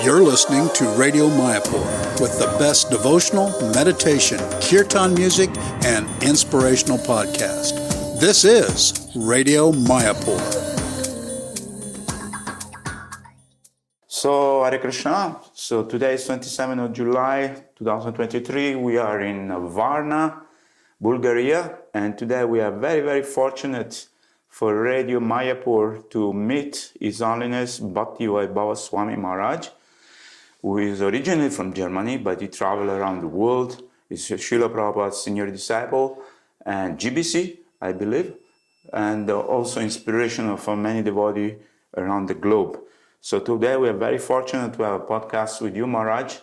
You're listening to Radio Mayapur with the best devotional, meditation, kirtan music, and inspirational podcast. This is Radio Mayapur. So, Hare Krishna. So, today is 27th of July, 2023. We are in Varna, Bulgaria. And today we are very, very fortunate for Radio Mayapur to meet His Holiness Bhaktivaibhava Swami Maharaj, who is originally from Germany, but he traveled around the world. He's Srila Prabhupada's senior disciple and GBC, I believe, and also inspirational for many devotees around the globe. So today we are very fortunate to have a podcast with you, Maharaj.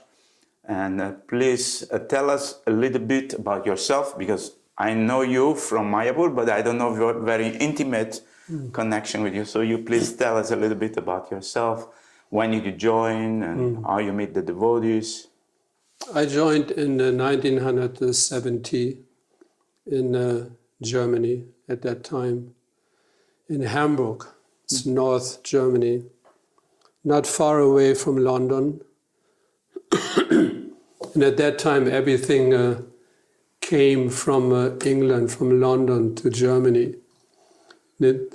And please tell us a little bit about yourself, because I know you from Mayapur, but I don't know your very intimate connection with you. So you please tell us a little bit about yourself. When did you join and how you meet the devotees? I joined in 1970 in Germany at that time, in Hamburg. It's North Germany, not far away from London. And at that time, everything came from England, from London to Germany. The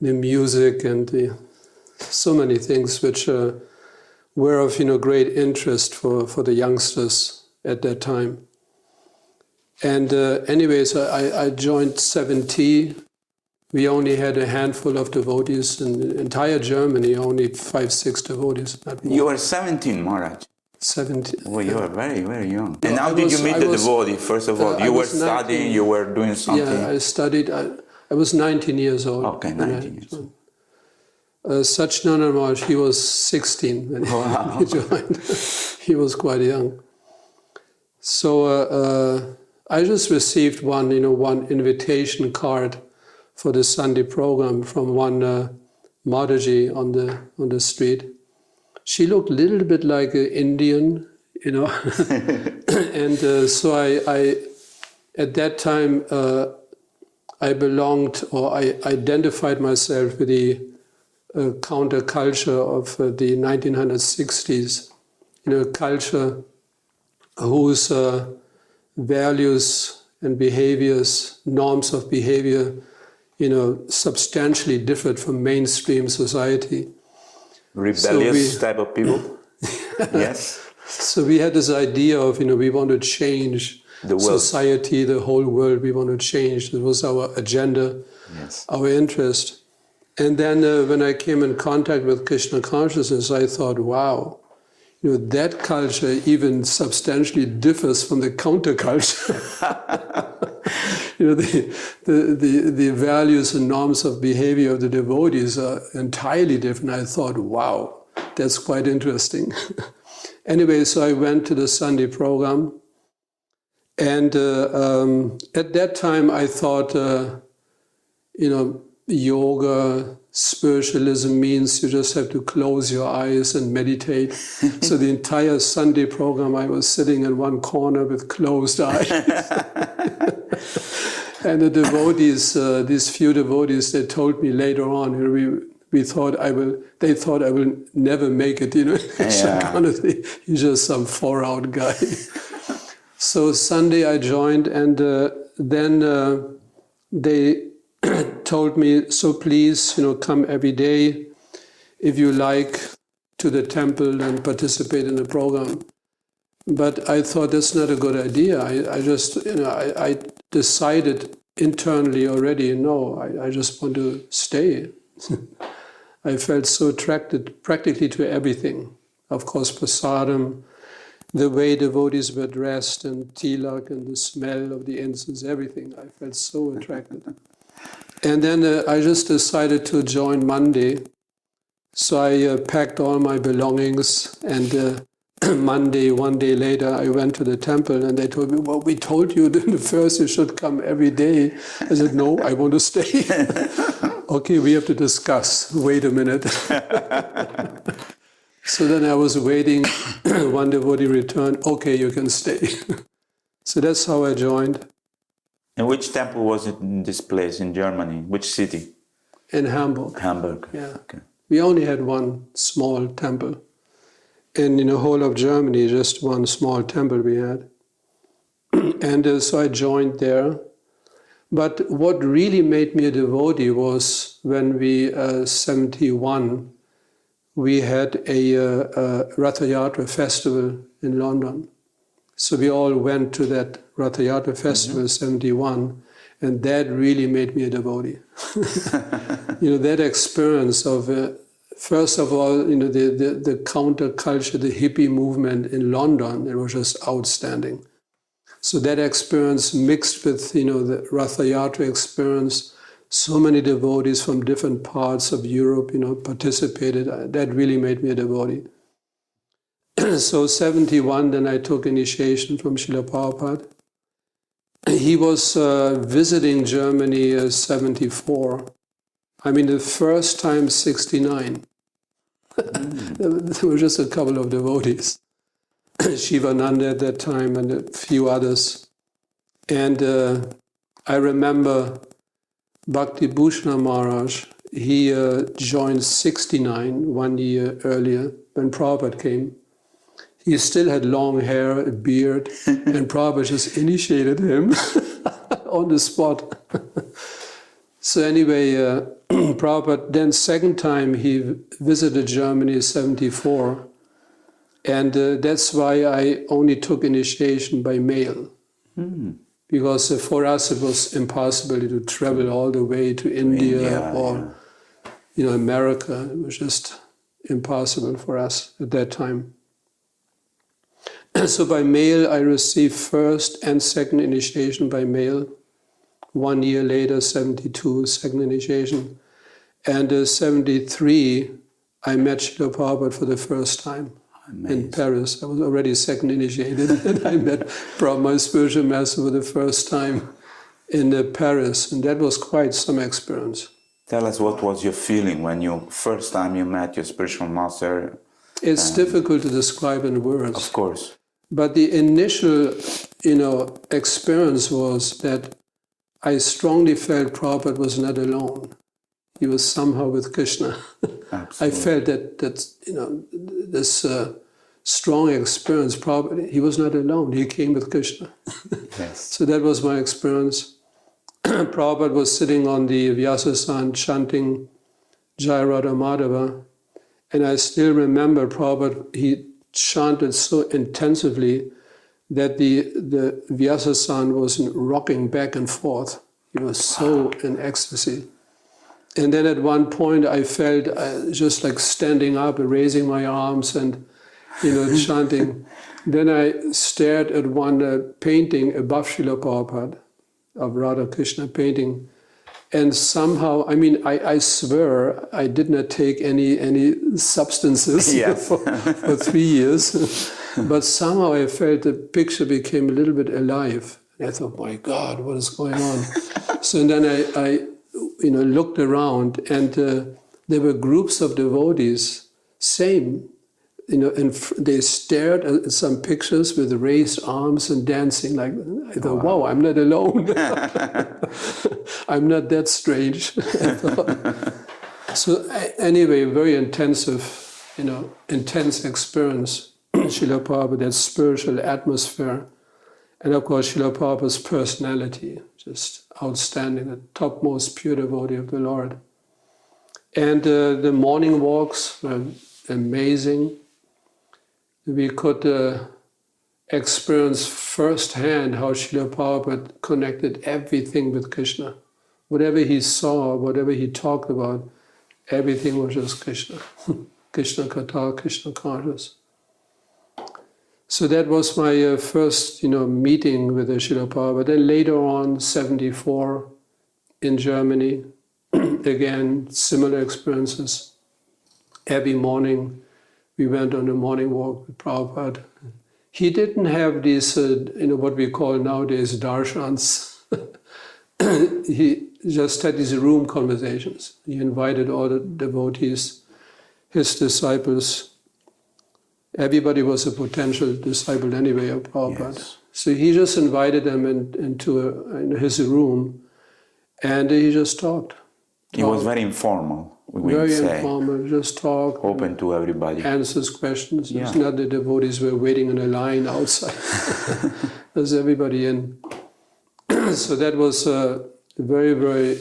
music and so many things which were of great interest for the youngsters at that time. And anyways, I joined 70. We only had a handful of devotees in the entire Germany, only 5-6 devotees. Not more. You were 17, Maharaj. 17. Well, you were very, very young. And how I did you meet the was- devotee, first of all? You were 19. studying, you were doing something? Yeah, I studied. I was 19 years old. Okay, 19 years old. Satchinanda Maharaj, he was 16 when he joined. He was quite young. So I just received one invitation card for the Sunday program from one Mataji on the street. She looked a little bit like an Indian, and so I at that time I belonged, or I identified myself with the counterculture of the 1960s, culture whose values and behaviors, norms of behavior, substantially differed from mainstream society. Rebellious type of people? Yes. So we had this idea of, we want to change The world. society, the whole world, we want to change. It was our agenda, Yes. our interest. And then when I came in contact with Krishna consciousness, I thought, wow, that culture even substantially differs from the counterculture. The values and norms of behavior of the devotees are entirely different. I thought, wow, that's quite interesting. Anyway, so I went to the Sunday program. And at that time, I thought, yoga, spiritualism means you just have to close your eyes and meditate. So the entire Sunday program, I was sitting in one corner with closed eyes. And the devotees, these few devotees, they told me later on, they thought I will never make it, He's just some far-out guy. So Sunday I joined, and then they told me, so please, come every day if you like to the temple and participate in the program. But I thought that's not a good idea. I just, I decided internally already, no, I just want to stay. I felt so attracted practically to everything. Of course, prasadam, the way devotees were dressed, and tilak, and the smell of the incense, everything. I felt so attracted. And then I just decided to join Monday. So I packed all my belongings, and Monday, one day later, I went to the temple, and they told me, well, we told you that first you should come every day. I said, no, I want to stay. Okay, we have to discuss. Wait a minute. So then I was waiting. One devotee returned. Okay, you can stay. So that's how I joined. And which temple was it in this place in Germany? Which city? In Hamburg. Hamburg. Yeah. Okay. We only had one small temple. And in the whole of Germany, just one small temple we had. And so I joined there. But what really made me a devotee was when we, 71, we had a Ratha Yatra festival in London. So we all went to that Ratha Yatra festival, 71, and that really made me a devotee. That experience of, first of all, the counterculture, the hippie movement in London, it was just outstanding. So that experience mixed with, the Ratha Yatra experience, so many devotees from different parts of Europe, participated. That really made me a devotee. So 71, then I took initiation from Srila Prabhupada. He was visiting Germany 74. I mean, the first time 69. There were just a couple of devotees. Shivananda at that time and a few others. And I remember Bhakti Bhushana Maharaj, he joined 69, 1 year earlier, when Prabhupada came. He still had long hair, a beard, and Prabhupada just initiated him on the spot. So anyway, Prabhupada, then second time he visited Germany in 74, and that's why I only took initiation by mail. Because for us it was impossible to travel all the way to India or America. It was just impossible for us at that time. So by mail I received first and second initiation by mail. 1 year later, 72, second initiation. And 73, I met Srila Prabhupada for the first time. Amazing. In Paris. I was already second initiated, and I met my spiritual master for the first time in Paris, and that was quite some experience. Tell us, what was your feeling when you first time you met your spiritual master? It's difficult to describe in words. Of course. But the initial, experience was that I strongly felt Prabhupada was not alone. He was somehow with Krishna. I felt that this strong experience, Prabhupada, he was not alone. He came with Krishna. Yes. So that was my experience. Prabhupada was sitting on the Vyasasan chanting Jai Radha Madhava. And I still remember Prabhupada, he chanted so intensively that the Vyasasan was rocking back and forth. He was so in ecstasy. And then at one point I felt just like standing up and raising my arms and, chanting. Then I stared at one painting above Srila Prabhupada, of Radha Krishna painting. And somehow, I swear I did not take any substances for 3 years. But somehow I felt the picture became a little bit alive. And I thought, my God, what is going on? So then I looked around, and there were groups of devotees, same, and they stared at some pictures with raised arms and dancing. Like, I thought, wow, I'm not alone. I'm not that strange. So anyway, very intense experience. Srila Prabhupada, that spiritual atmosphere. And of course, Srila Prabhupada's personality, just outstanding, the topmost pure devotee of the Lord. And the morning walks were amazing. We could experience firsthand how Srila Prabhupada connected everything with Krishna. Whatever he saw, whatever he talked about, everything was just Krishna. Krishna Katha, Krishna conscious. So that was my first, meeting with the Srila Prabhupada. Then later on, 74, in Germany, again, similar experiences. Every morning, we went on a morning walk with Prabhupada. He didn't have these, what we call nowadays darshans. He just had these room conversations. He invited all the devotees, his disciples. Everybody was a potential disciple anyway of Prabhupada. Yes. So he just invited them into his room, and he just talked. It was very informal, we would Very say. informal, just talk. Open to everybody. Answers questions. Yeah. It's not the devotees were waiting in a line outside. There's everybody in. So that was a very, very,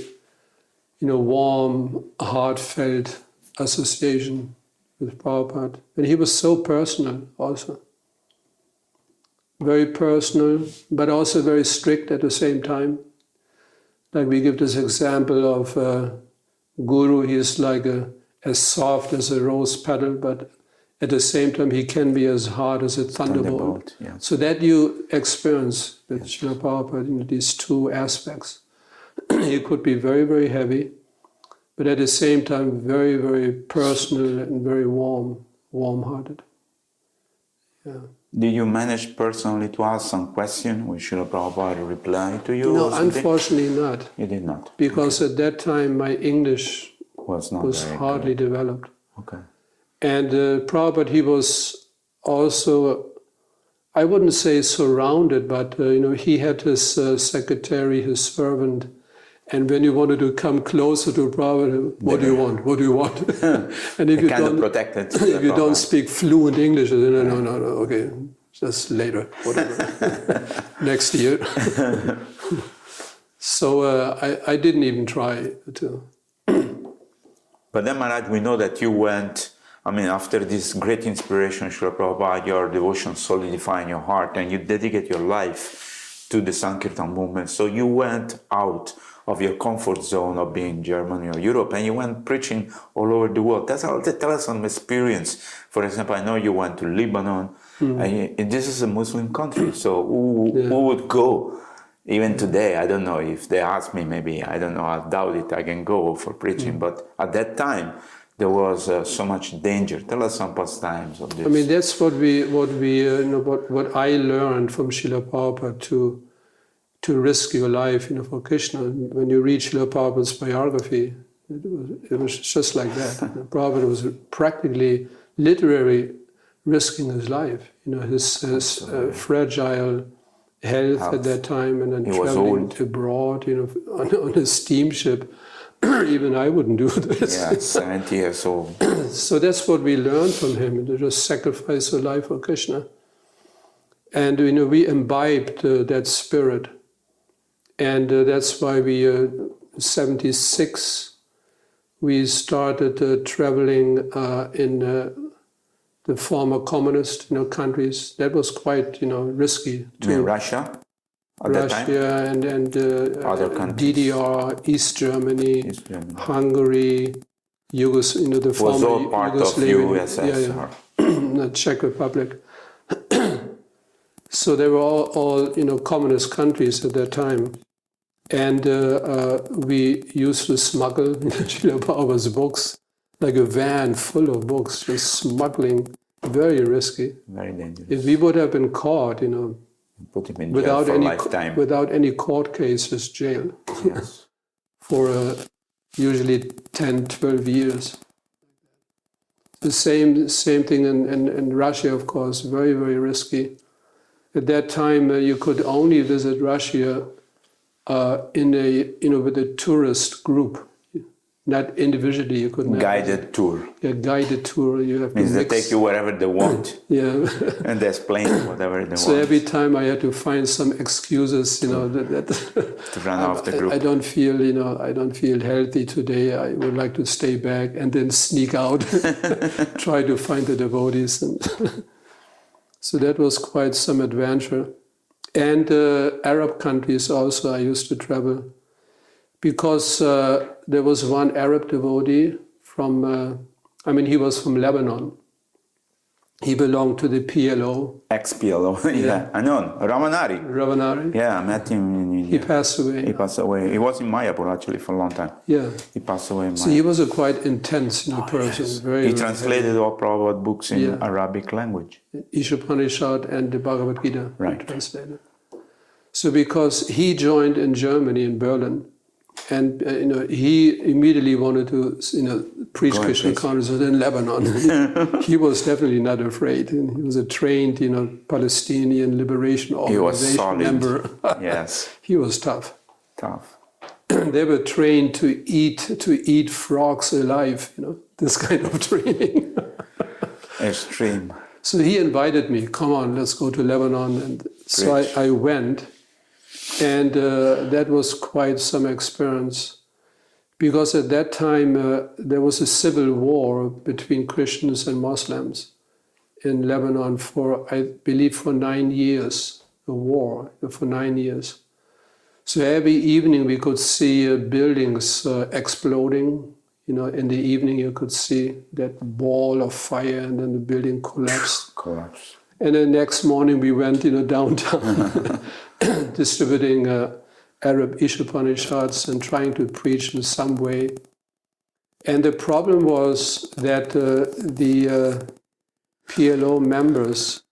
warm, heartfelt association with Prabhupada. And he was so personal also. Very personal, but also very strict at the same time. Like we give this example of Guru, he is like as soft as a rose petal, but at the same time he can be as hard as a thunderbolt. Yeah. So that you experience with Srila Prabhupada, these two aspects. He could be very, very heavy, but at the same time very, very personal and very warm-hearted. Yeah. Did you manage personally to ask some question? Will Srila Prabhupada reply to you? No, or something? unfortunately not. You did not? Because at that time my English Was not was very hardly developed. Okay. And Prabhupada, he was also, I wouldn't say surrounded, but he had his secretary, his servant, and when you wanted to come closer to Prabhupada, what do you want? What do you want? And if you don't, protected. if you don't speak fluent English, no, okay, just later, whatever, next year. So I didn't even try to. But then, Maharaj, we know that you went, after this great inspiration, Srila Prabhupada, your devotion solidify in your heart, and you dedicate your life to the Sankirtan movement. So you went out of your comfort zone of being in Germany or Europe, and you went preaching all over the world. Tell us some experience. For example, I know you went to Lebanon, and this is a Muslim country, so who would go? Even today, I don't know if they ask me, maybe, I don't know, I doubt it, I can go for preaching, but at that time, there was so much danger. Tell us some pastimes of this. That's what I learned from Srila Prabhupada to risk your life, for Krishna. When you read Srila Prabhupada's biography, it was just like that. Prabhupada was practically, literally risking his life. His fragile health at that time, and then traveling abroad, on a steamship. Even I wouldn't do this. Yeah, 70 years old. So that's what we learned from him, to just sacrifice your life for Krishna. And we imbibed that spirit. And that's why we, 76, we started traveling in the former communist countries. That was quite risky. In Russia? Russia and other countries. DDR, East Germany, Hungary, the former was all part of USSR. The Czech Republic. So they were all communist countries at that time. And we used to smuggle Srila Prabhupada's books, like a van full of books, just smuggling, very risky. Very dangerous. If we would have been caught, put him in jail for lifetime. Without any court cases, jail. Yes. For usually 10, 12 years. The same thing in Russia, of course, very, very risky. At that time, you could only visit Russia with a tourist group, not individually. You couldn't. Guided tour. Yeah, guided tour. You have Means to they take you wherever they want. Yeah. And they explain whatever they want. So every time I had to find some excuses, that to run off the group. I don't feel healthy today. I would like to stay back, and then sneak out, try to find the devotees, and so that was quite some adventure. And Arab countries also I used to travel, because there was one Arab devotee from, he was from Lebanon. He belonged to the PLO. Ex-PLO, yeah. I know, Ravanari. Yeah, I met him in India. He passed away. He was in Mayapur actually for a long time. Yeah. He passed away in Mayapur. So he was a quite intense person. Yes. Very, he translated all Prabhupada books in Arabic language. Ishopanishad and the Bhagavad Gita. Right. Translated. So because he joined in Germany, in Berlin, and he immediately wanted to preach Krishna consciousness in Lebanon. He was definitely not afraid. And he was a trained Palestinian Liberation Organization member. Yes. He was tough. they were trained to eat frogs alive, this kind of training. Extreme. So he invited me, come on, let's go to Lebanon. And so I went, and that was quite some experience. Because at that time, there was a civil war between Christians and Muslims in Lebanon I believe, for 9 years, a war for 9 years. So every evening we could see buildings exploding. In the evening you could see that ball of fire, and then the building collapsed. And the next morning we went, downtown, distributing Arab Upanishads and trying to preach in some way. And the problem was that the PLO members,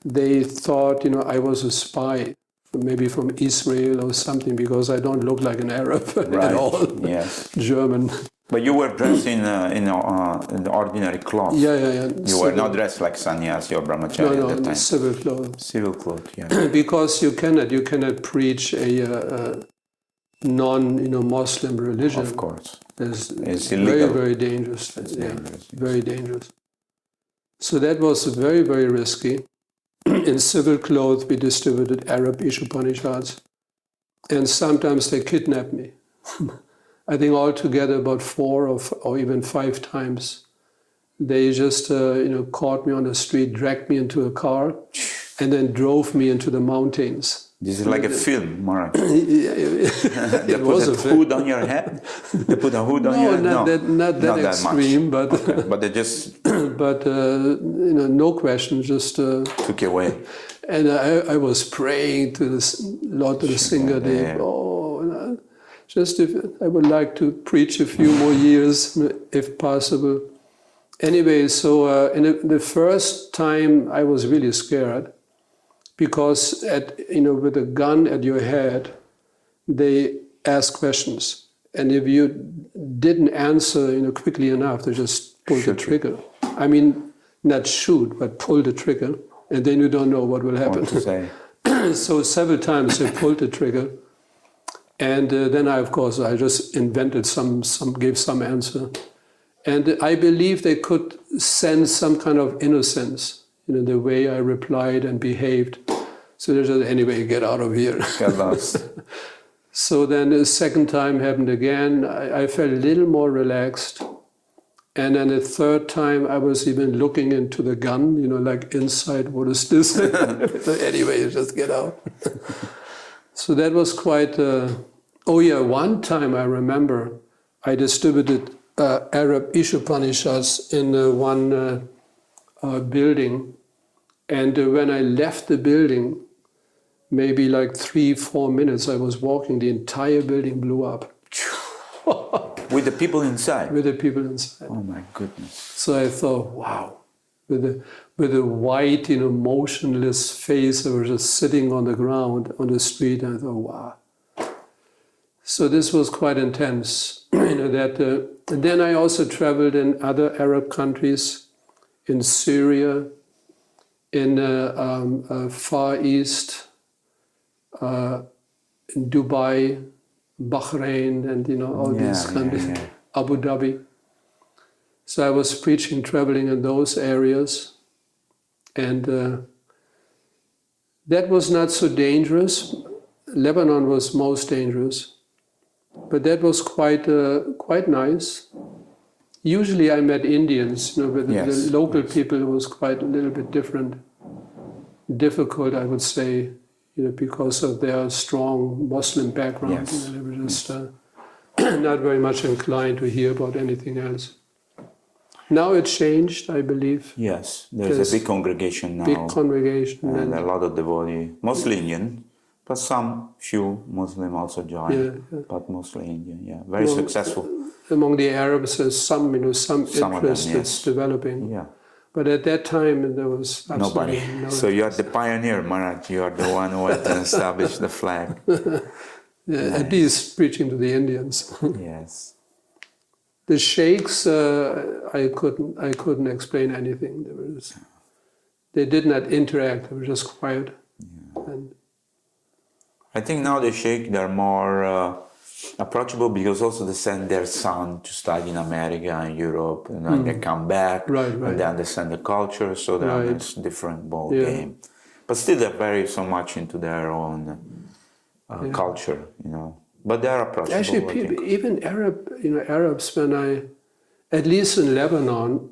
they thought, I was a spy, maybe from Israel or something, because I don't look like an Arab at all. Yes. German. But you were dressed in ordinary clothes. Yeah. You were not dressed like sannyasi or brahmachari at that time. Civil clothes. Civil clothes, yeah. Because you cannot preach a non-Muslim religion. Of course. It's illegal. Very dangerous. It's dangerous, yes. Very dangerous. So that was very, very risky. In civil clothes, we distributed Arab Upanishads, and sometimes they kidnapped me. I think altogether about 4 or even 5 times. They just caught me on the street, dragged me into a car, and then drove me into the mountains. This is like a film, Maharaj. They put a hood on your head? They put a hood on your head? Not that extreme, much. but okay. But they just no question, just took you away. And I was praying to the Lord, to the singer, just if I would like to preach a few more years, if possible. Anyway, so in the first time I was really scared, because with a gun at your head, they ask questions, and if you didn't answer quickly enough, they just pull the trigger. I mean, not shoot, but pull the trigger, and then you don't know what will happen. What to say. So several times they pulled the trigger, and then I just invented gave some answer, and I believe they could sense some kind of innocence. The way I replied and behaved. So they just, anyway, get out of here. Get lost. So then the second time happened again. I felt a little more relaxed. And then the third time I was even looking into the gun, like inside, what is this? So anyway, just get out. So that was quite, one time I remember I distributed Arab Upanishads in one building. And when I left the building, maybe like 3-4 minutes I was walking, the entire building blew up. With the people inside? With the people inside. Oh my goodness. So I thought, wow, with a white, motionless face, I was just sitting on the ground, on the street, and I thought, wow. So this was quite intense. And then I also traveled in other Arab countries, in Syria, in Far East, in Dubai, Bahrain, and all these countries, Abu Dhabi. So I was preaching, traveling in those areas, and that was not so dangerous. Lebanon was most dangerous, but that was quite nice. Usually I met Indians, but the local people was quite a little bit difficult, I would say, because of their strong Muslim background. Yes. They were just not very much inclined to hear about anything else. Now it changed, I believe. Yes, there's a big congregation now. Big congregation. And a lot of devotees, mostly Indian, but few Muslim also join, but mostly Indian, very successful. Among the Arabs, there's some interest that's developing. Yeah. But at that time, there was absolutely nobody. So you are the pioneer, Maharaj. You are the one who went and established the flag. Nice. At least preaching to the Indians. Yes. The sheikhs, I couldn't explain anything. They did not interact. They were just quiet. Yeah. I think now the sheikh, they're more approachable because also they send their son to study in America and Europe, and they come back and they understand the culture, so they're it's a different ball game. But still, they're so much into their own culture, But they are approachable. Actually, even Arabs, when at least in Lebanon,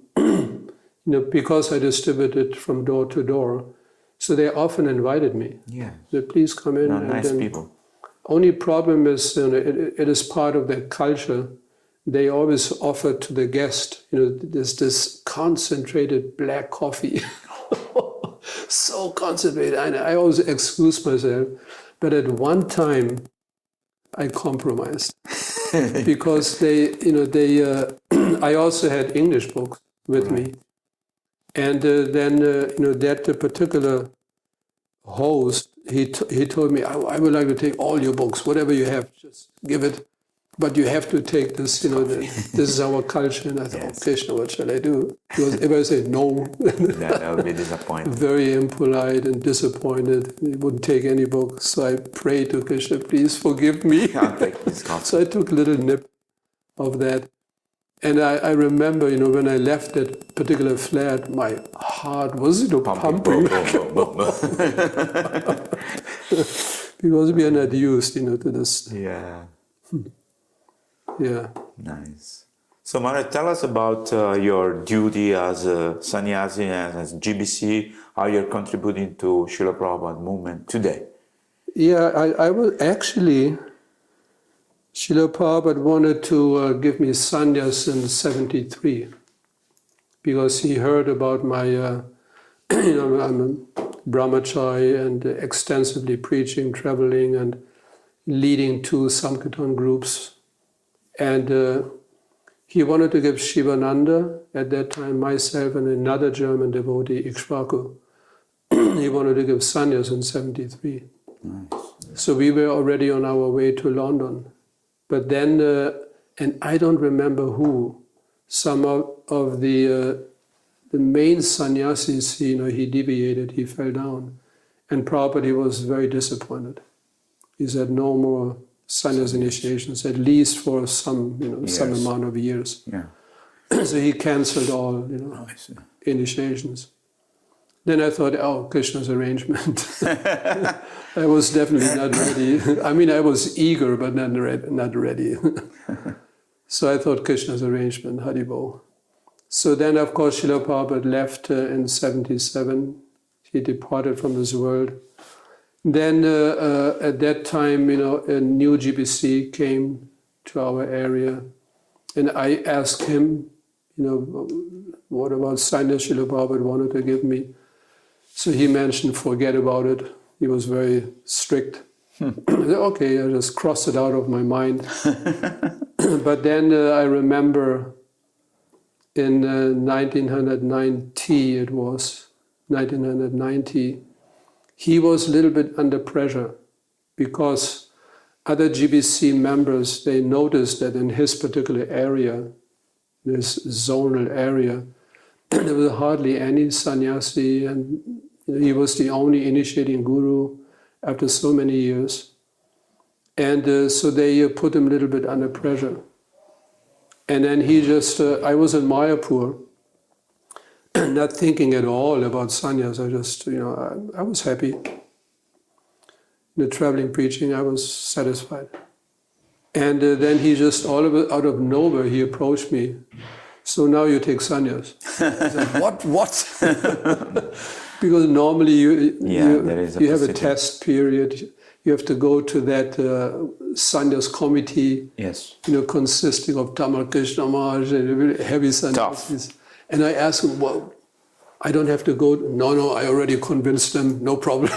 because I distributed from door to door, so they often invited me. Yeah. So please come in. Nice people. Only problem is, it is part of their culture. They always offer to the guest, there's this concentrated black coffee. So concentrated. I always excuse myself. But at one time, I compromised. Because I also had English books with me. And then, that particular host, he told me, I would like to take all your books, whatever you have, just give it. But you have to take this, this is our culture. And I thought, oh, Krishna, what shall I do? Because if I say no, that would be disappointing. Very impolite and disappointed. He wouldn't take any books. So I prayed to Krishna, please forgive me. Can't take this coffee. So I took a little nip of that. And I remember, when I left that particular flat, my heart was pumping. Because we are not used, to this. Yeah. Yeah. Nice. So, Maharaj, tell us about your duty as a sannyasi and as GBC, how you're contributing to Srila Prabhupada movement today. Yeah, I was actually... Srila Prabhupada wanted to give me sannyas in 73 because he heard about my, I'm a brahmachari and extensively preaching, traveling and leading 2 Sankirtan groups. And he wanted to give Shivananda, at that time myself and another German devotee, Ikshvaku. He wanted to give sannyas in 73. Nice. So we were already on our way to London. But then, and I don't remember who, some of the main sannyasis, he deviated, he fell down. And Prabhupada was very disappointed. He said, no more sannyas initiations, at least for some, some amount of years. Yeah. So he cancelled all, initiations. Then I thought, oh, Krishna's arrangement. I was definitely not ready. I mean, I was eager, but not ready. So I thought Krishna's arrangement, Haribol. So then, of course, Srila Prabhupada left in 77. He departed from this world. Then at that time, a new GBC came to our area. And I asked him, what about sannyas Srila Prabhupada wanted to give me? So he mentioned, forget about it. He was very strict. I said, okay, I just crossed it out of my mind. But then I remember in 1990, it was 1990, he was a little bit under pressure because other GBC members, they noticed that in his particular area, this zonal area, there was hardly any sannyasi, and he was the only initiating guru after so many years. And so they put him a little bit under pressure. And then he just, I was in Mayapur, not thinking at all about sannyas. I just, I was happy. The traveling preaching, I was satisfied. And then he just, out of nowhere, he approached me. So now you take sannyas. I said, what? Because normally you have a test period. You have to go to that sannyas committee. Yes. Consisting of Tamal Krishna Maharaj and heavy sannyasis. And I asked him, well, I don't have to go. No, I already convinced them. No problem.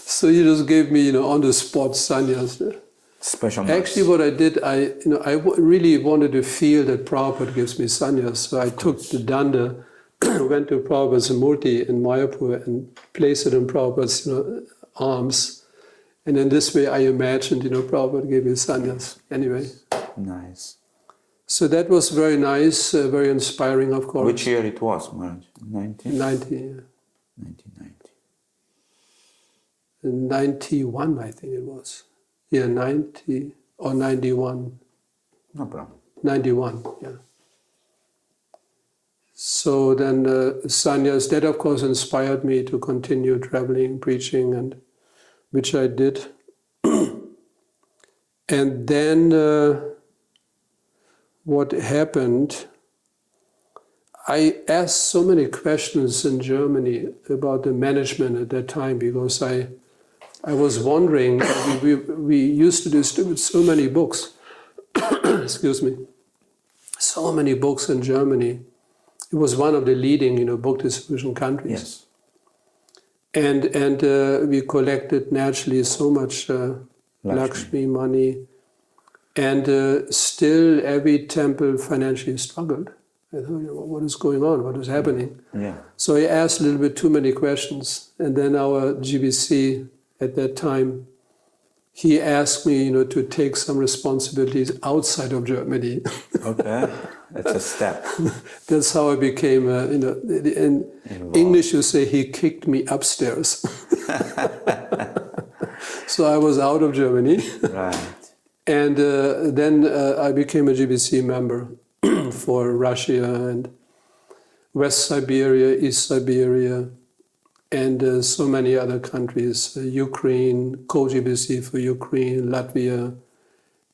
So he just gave me, on the spot sannyas. Special. Actually, what I did, I really wanted to feel that Prabhupada gives me sannyas. So I took the danda, went to Prabhupada's murti in Mayapur and placed it in Prabhupada's arms. And in this way, I imagined, Prabhupada gave me sannyas. Anyway. Nice. So that was very nice, very inspiring, of course. Which year it was, Maharaj? 1990. Yeah. 1990. 91, I think it was. Yeah, 90 or 91. No problem. 91, yeah. So then sannyas, that of course inspired me to continue traveling, preaching, and which I did. And then what happened, I asked so many questions in Germany about the management at that time, because I was wondering, we used to distribute so many books, excuse me, so many books in Germany. It was one of the leading, book distribution countries. Yes. And we collected naturally so much Lakshmi money, and still every temple financially struggled. I thought, what is going on? What is happening? Yeah. So I asked a little bit too many questions, and then our GBC at that time, he asked me, to take some responsibilities outside of Germany. Okay, that's a step. That's how I became, in Involved. English you say he kicked me upstairs. So I was out of Germany. Right. And then I became a GBC member for Russia and West Siberia, East Siberia, and so many other countries, Ukraine, co-GBC for Ukraine, Latvia,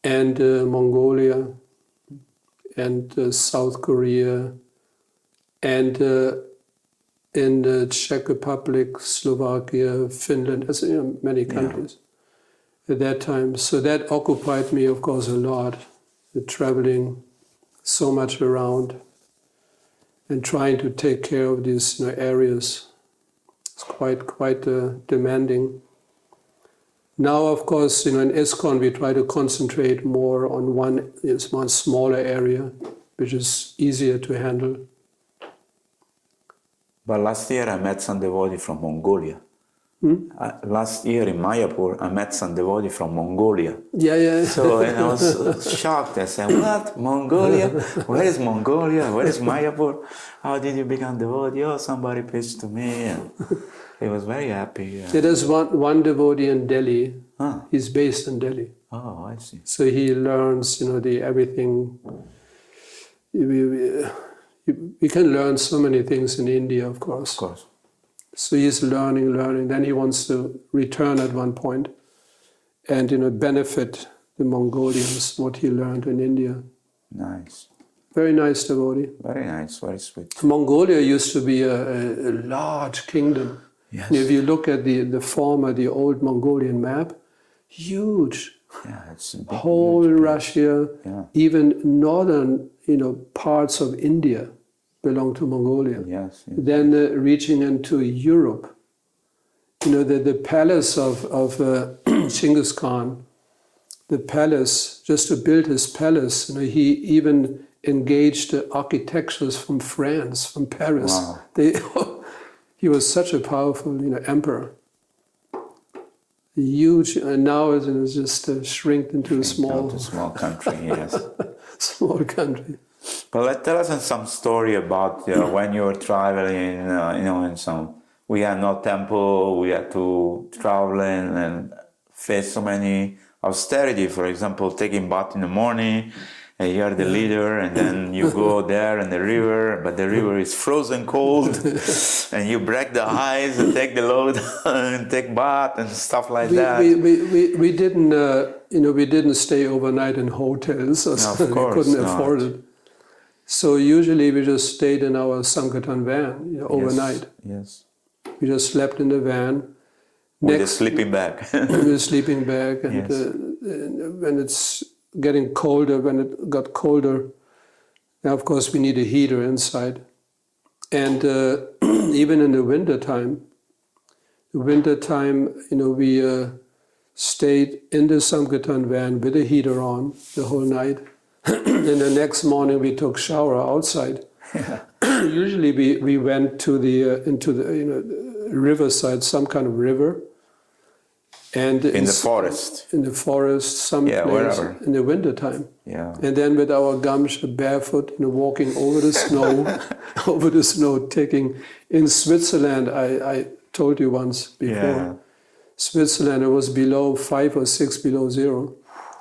and Mongolia, and South Korea, and in the Czech Republic, Slovakia, Finland, many countries at that time. So that occupied me, of course, a lot, the traveling so much around and trying to take care of these areas. It's quite demanding. Now, of course, in ISKCON we try to concentrate more on one smaller area, which is easier to handle. But last year I met some devotee from Mongolia. Last year in Mayapur, I met some devotee from Mongolia. Yeah. So, and I was shocked. I said, what? Mongolia? Where is Mongolia? Where is Mayapur? How did you become devotee? Oh, somebody preached to me. And he was very happy. There's one devotee in Delhi. Huh. He's based in Delhi. Oh, I see. So he learns, the everything. We can learn so many things in India, of course. Of course. So he's learning. Then he wants to return at one point and benefit the Mongolians, what he learned in India. Nice. Very nice devotee. Very nice, very sweet. Mongolia used to be a large kingdom. Yes. And if you look at the old Mongolian map, huge. Yeah, it's a big, whole huge Russia, even northern, parts of India belong to Mongolia. Yes. Then reaching into Europe, the palace of Genghis Khan, the palace, just to build his palace, he even engaged architects from France, from Paris. Wow. He was such a powerful, emperor. Huge, and now it's just shrinked into a small country. Yes. Small country. But tell us some story about when you were traveling. We had no temple. We had to travel and face so many austerity. For example, taking bath in the morning, and you're the leader, and then you go there in the river, but the river is frozen cold, and you break the ice and take the load and take bath and stuff like that. We didn't, we didn't stay overnight in hotels. Or No, of course we couldn't not. afford it. So usually we just stayed in our Sankirtan van overnight. Yes. We just slept in the van. With a sleeping bag. With a sleeping bag, and when it's getting colder, when it got colder, now of course we need a heater inside. And even in the winter time, we stayed in the Sankirtan van with a heater on the whole night. And the next morning we took shower outside. Yeah. Usually we went to into the riverside, some kind of river. And in the forest. In the forest, some place wherever. in the winter time. Yeah. And then with our gamsha barefoot, walking over the snow, taking in Switzerland. I told you once before. Switzerland, it was below 5 or 6 below zero.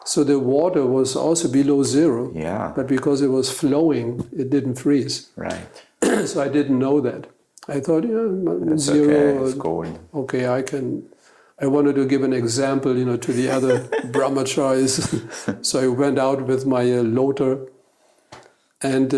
So the water was also below zero. Yeah. But because it was flowing, it didn't freeze. Right. So I didn't know that. I thought, That's zero. okay. It's cold. Okay, I wanted to give an example, to the other brahmacharis. So I went out with my loader, and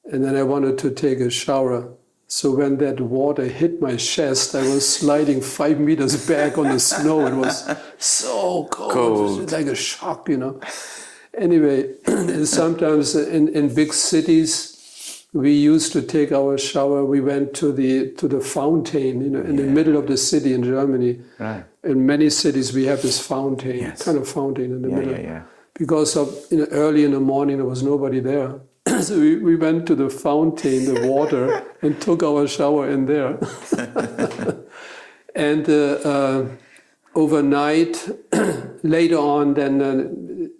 and then I wanted to take a shower. So when that water hit my chest, I was sliding 5 meters back on the snow. It was so cold. It was like a shock, Anyway, sometimes in big cities, we used to take our shower. We went to the fountain, in the middle of the city in Germany. Right. In many cities, we have this fountain, kind of fountain in the middle. Yeah. Because of early in the morning, there was nobody there. So we went to the fountain, the water, and took our shower in there. And overnight, later on, then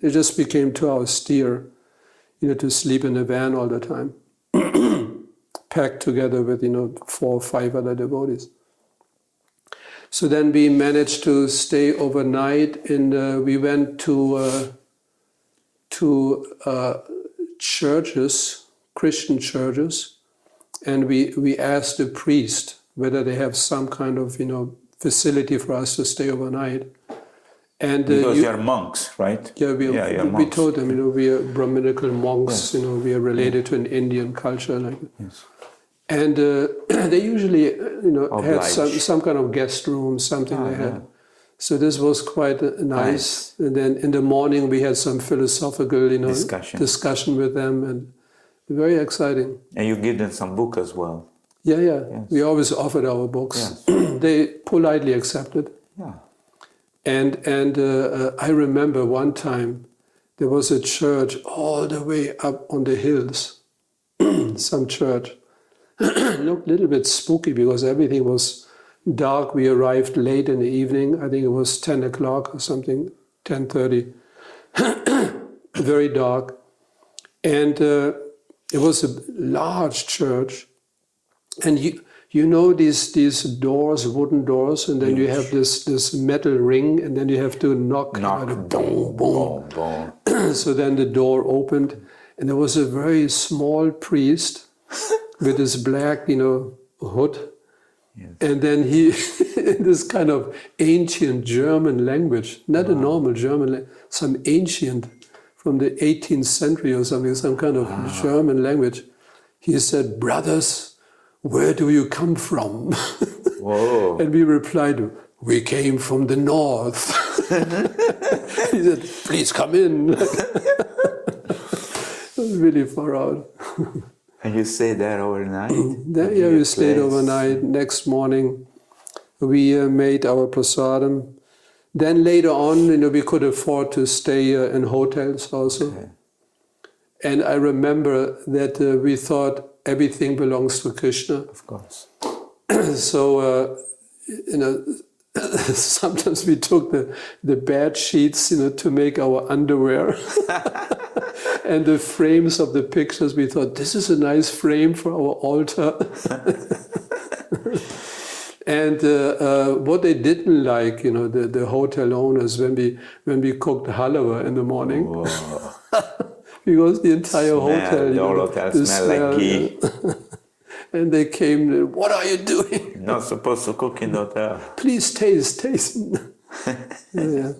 it just became too austere, to sleep in a van all the time, packed together with 4 or 5 other devotees. So then we managed to stay overnight, and we went to churches, Christian churches, and we asked the priest whether they have some kind of facility for us to stay overnight. And because you are monks, right? Yeah, we told them we are Brahminical monks. Yes. We are related to an Indian culture, like. Yes. And they usually had Obliged. some kind of guest room, something they had. So this was quite nice. And then in the morning we had some philosophical, discussion with them, and very exciting. And you give them some book as well. Yeah. Yes. We always offered our books. Yes. They politely accepted. Yeah. And I remember one time there was a church all the way up on the hills, some church. Looked a little bit spooky because everything was dark. We arrived late in the evening. I think it was 10 o'clock or something, 10:30. Very dark. And it was a large church. And these doors, wooden doors, and then you have this metal ring, and then you have to knock. Boom, boom. Boom. So then the door opened, and there was a very small priest with his black, hood. Yes. And then he, in this kind of ancient German language, not a normal German, some ancient from the 18th century or something, some kind of German language. He said, "Brothers, where do you come from?" Whoa. And we replied, "We came from the north." He said, "Please come in." It was really far out. And you stayed there overnight? We stayed overnight. Next morning, we made our prasadam. Then later on, we could afford to stay in hotels also. Okay. And I remember that we thought everything belongs to Krishna. Of course. So, sometimes we took the bed sheets, to make our underwear. And the frames of the pictures, we thought, this is a nice frame for our altar. And what they didn't like, the hotel owners, when we cooked halwa in the morning, because the entire hotel, the hotel smelled like ghee. And they came, "What are you doing? You're not supposed to cook in the hotel. Please taste." Yeah.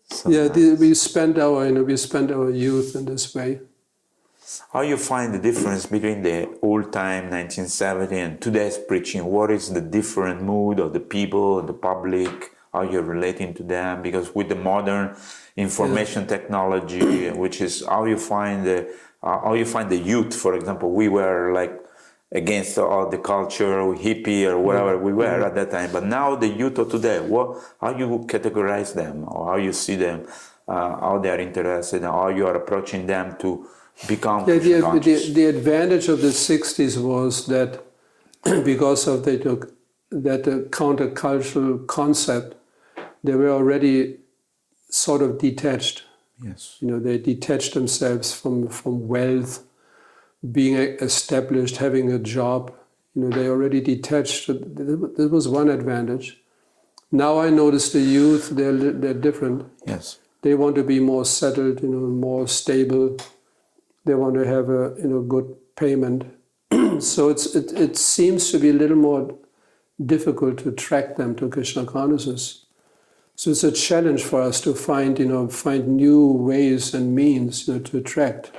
So nice. We spent our youth in this way. How you find the difference between the old time 1970 and today's preaching? What is the different mood of the people, the public? How you're relating to them? Because with the modern information technology, which is how you find the youth, for example, we were like against all the culture, hippie or whatever we were at that time. But now the youth of today, how you categorize them, or how you see them, how they are interested, and how you are approaching them to become conscious? The advantage of the 60s was that because of that countercultural concept, they were already sort of detached. Yes. They detached themselves from wealth, being established, having a job, they already detached. That was one advantage. Now I notice the youth, they're different. Yes. They want to be more settled, more stable. They want to have a good payment. So it seems to be a little more difficult to attract them to Krishna consciousness. So it's a challenge for us to find new ways and means to attract.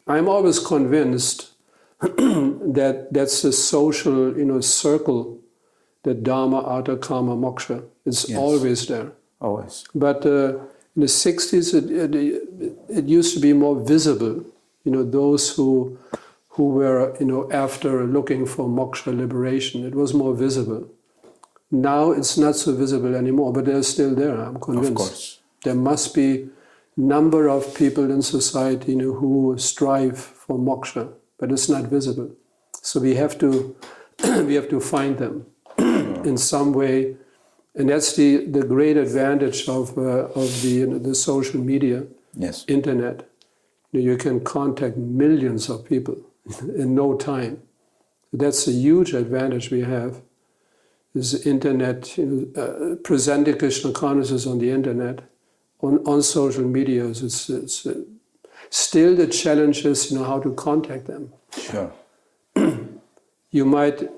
I'm always convinced that that's the social circle, that Dharma, Artha, Kama, Moksha. It's always there. Always. But in the 60s, it used to be more visible. Those who were after looking for moksha, liberation, it was more visible. Now it's not so visible anymore, but they're still there, I'm convinced. Of course. There must be number of people in society who strive for moksha, but it's not visible. So we have to find them in some way. And that's the great advantage of the social media, internet. You can contact millions of people in no time. That's a huge advantage we have. Is internet, presenting Krishna consciousness on the internet, on social medias. It's still the challenge is how to contact them. Sure. You might,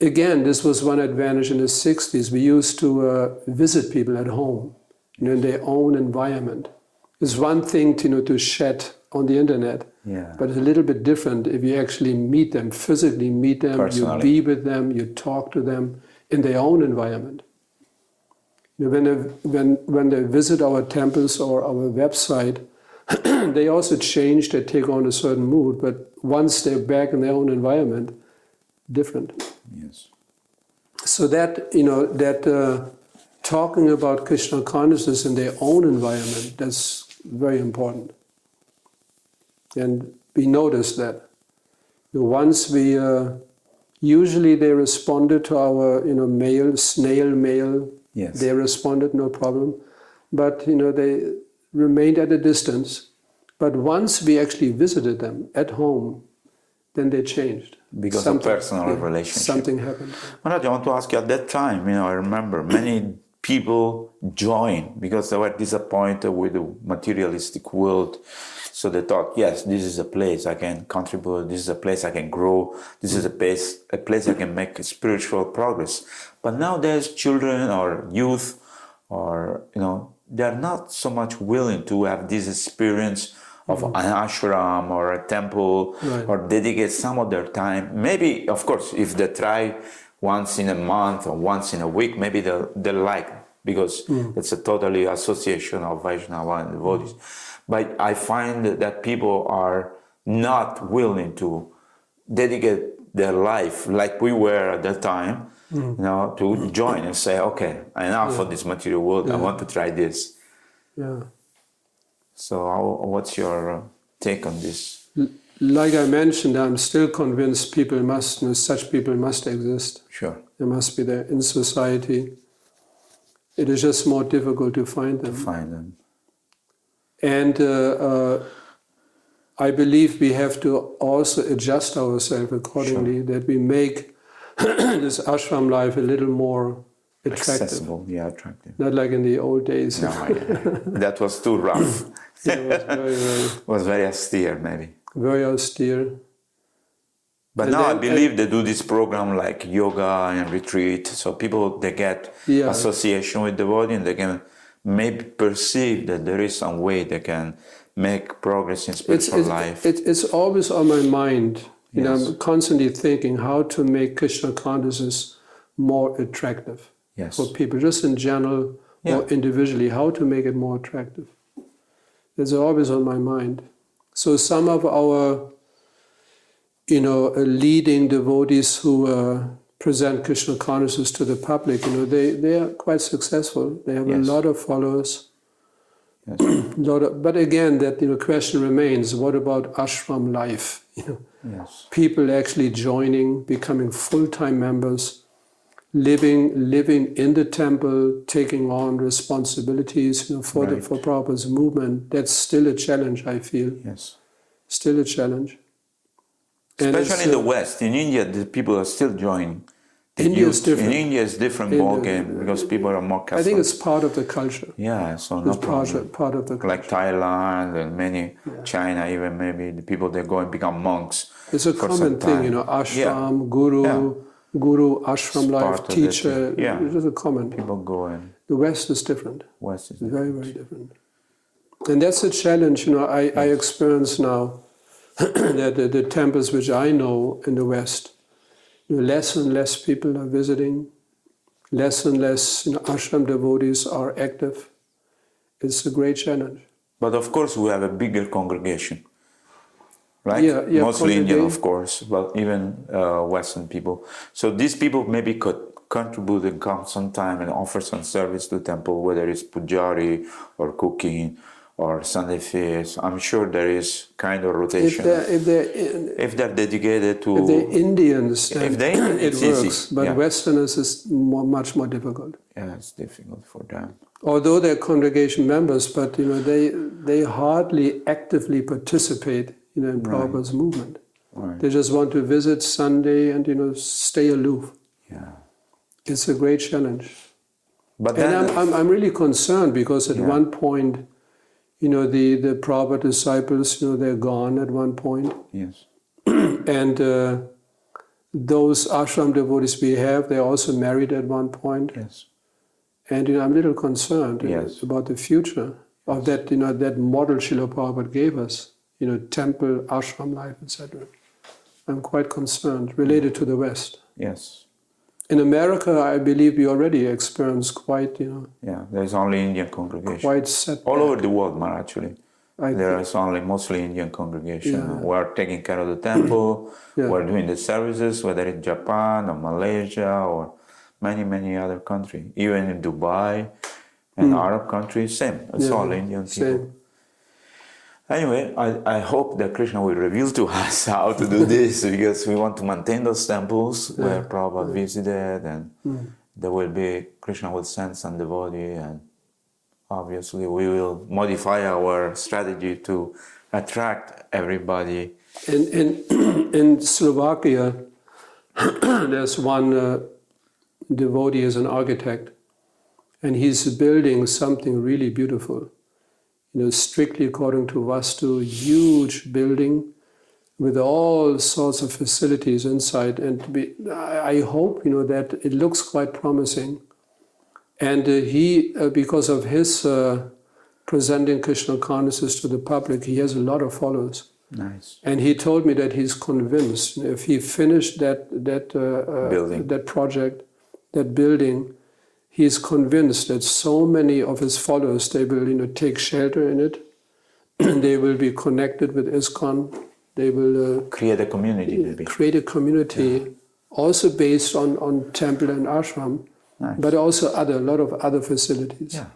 again, this was one advantage in the 60s. We used to visit people at home, in their own environment. It's one thing to chat on the internet, but it's a little bit different if you actually meet them, physically meet them, personally. You be with them, you talk to them in their own environment. When they visit our temples or our website, they also change, they take on a certain mood, but once they're back in their own environment, different. Yes. So that, talking about Krishna consciousness in their own environment, that's very important. And we notice that. Once we, usually they responded to our, mail, snail mail. Yes. They responded, no problem. But, they remained at a distance. But once we actually visited them at home, then they changed. Because of personal relationship. Something happened. Maharaj, I want to ask you, at that time, I remember many people joined because they were disappointed with the materialistic world. So they thought, yes, this is a place I can contribute, this is a place I can grow, this is a place I can make spiritual progress. But now there's children or youth or, they're not so much willing to have this experience of an ashram or a temple, or dedicate some of their time. Maybe, of course, if they try once in a month or once in a week, maybe they'll like it, because it's a totally association of Vaishnava and devotees. But I find that people are not willing to dedicate their life like we were at that time, to join and say, okay, enough of this material world, I want to try this. Yeah. So what's your take on this? Like I mentioned, I'm still convinced such people must exist. Sure. They must be there in society. It is just more difficult to find them. And I believe we have to also adjust ourselves accordingly, that we make this ashram life a little more attractive. Accessible, attractive. Not like in the old days. No, that was too rough. It was very austere, maybe. Very austere. But And now I then- believe they do this program like yoga and retreat, so people, they get association with the body, and they can maybe perceive that there is some way they can make progress in spiritual life. It's always on my mind. Yes. I'm constantly thinking how to make Krishna consciousness more attractive for people, just in general or individually, how to make it more attractive. It's always on my mind. So some of our, leading devotees who present Krishna consciousness to the public, they are quite successful. They have a lot of followers. Yes. But again, that question remains: what about ashram life? People actually joining, becoming full-time members, living in the temple, taking on responsibilities for Prabhupada's movement. That's still a challenge, I feel. Yes. Still a challenge. And Especially in the West. In India, the people are still joining. India is different. In India, it's different ballgame because people are more Catholic. I think it's part of the culture. Yeah, so no problem. Part of the culture. Like Thailand and many, China even maybe, the people that go and become monks. It's a common thing, you know, ashram, guru, ashram life, teacher. It is a common. People go and... The West is different. West is very, very different. And that's a challenge, you know, I experience now that the temples which I know in the West, you know, less and less people are visiting, less and less, you know, ashram devotees are active. It's a great challenge. But of course we have a bigger congregation, right? Yeah, mostly Indian, of course, but even Western people. So these people maybe could contribute and come sometime and offer some service to the temple, whether it's pujari or cooking or Sunday feast. I'm sure there is kind of rotation. If they're dedicated to... If they're Indians, then it works. Easy. But Westerners is much more difficult. Yeah, it's difficult for them. Although they're congregation members, but you know they hardly actively participate, you know, in Prabhupada's movement. Right. They just want to visit Sunday and, you know, stay aloof. Yeah, it's a great challenge. But and I'm really concerned because at one point, you know, the Prabhupada disciples, you know, they're gone at one point. Yes. And those ashram devotees we have, they're also married at one point. Yes. And you know, I'm a little concerned about the future of that, you know, that model Srila Prabhupada gave us, you know, temple, ashram life, etc. I'm quite concerned, related to the West. Yes. In America, I believe we already experience quite, you know... Yeah, there's only Indian congregation. Quite set all over the world, man, actually. There is only mostly Indian congregation. Yeah. We're taking care of the temple. We're doing the services, whether in Japan or Malaysia or many, many other countries. Even in Dubai and Arab countries, same. It's all Indian people. Same. Anyway, I hope that Krishna will reveal to us how to do this because we want to maintain those temples where Prabhupada visited, and there will be, Krishna will send some devotee, and obviously we will modify our strategy to attract everybody. In Slovakia, there's one devotee as an architect, and he's building something really beautiful. You know, strictly according to Vastu, huge building with all sorts of facilities inside. And I hope, you know, that it looks quite promising. And he, because of his presenting Krishna consciousness to the public, he has a lot of followers. Nice. And he told me that he's convinced if he finished that project, that building, he is convinced that so many of his followers, they will, you know, take shelter in it. They will be connected with ISKCON. They will create a community. Maybe. Create a community, also based on temple and ashram, but also a lot of other facilities. Yeah.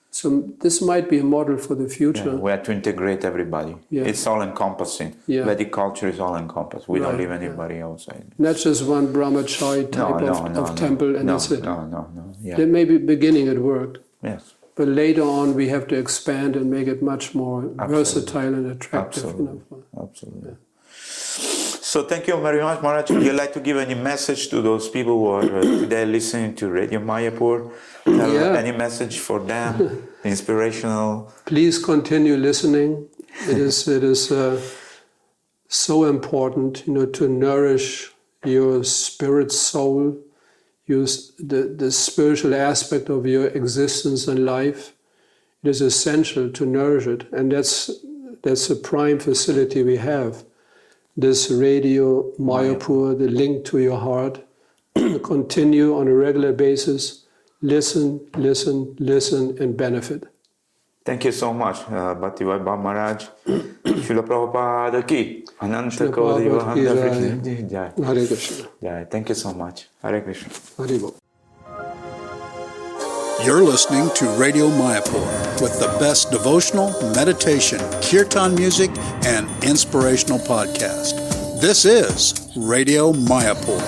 So this might be a model for the future. Yeah, we have to integrate everybody. Yeah. It's all encompassing. Yeah. Vedic culture is all encompassed. We don't leave anybody outside. Not just one brahmachari type of temple and that's it. No. Yeah. Then maybe beginning it worked. Yes. But later on we have to expand and make it much more versatile and attractive. Absolutely. Absolutely. Yeah. So thank you very much, Maharaj. Would you like to give any message to those people who are today listening to Radio Mayapur? Any message for them? Inspirational? Please continue listening. It is so important, you know, to nourish your spirit, soul, the spiritual aspect of your existence and life. It is essential to nourish it, and that's a prime facility we have. This Radio Mayapur, the link to your heart. Continue on a regular basis. Listen, and benefit. Thank you so much, Bhaktivaibhava Maharaj. Srila Prabhupada ki. Ananta Kodi Jai. Hare Krishna. Jai. Thank you so much. Hare Krishna. Hare Bo. You're listening to Radio Mayapur with the best devotional, meditation, kirtan music, and inspirational podcast. This is Radio Mayapur.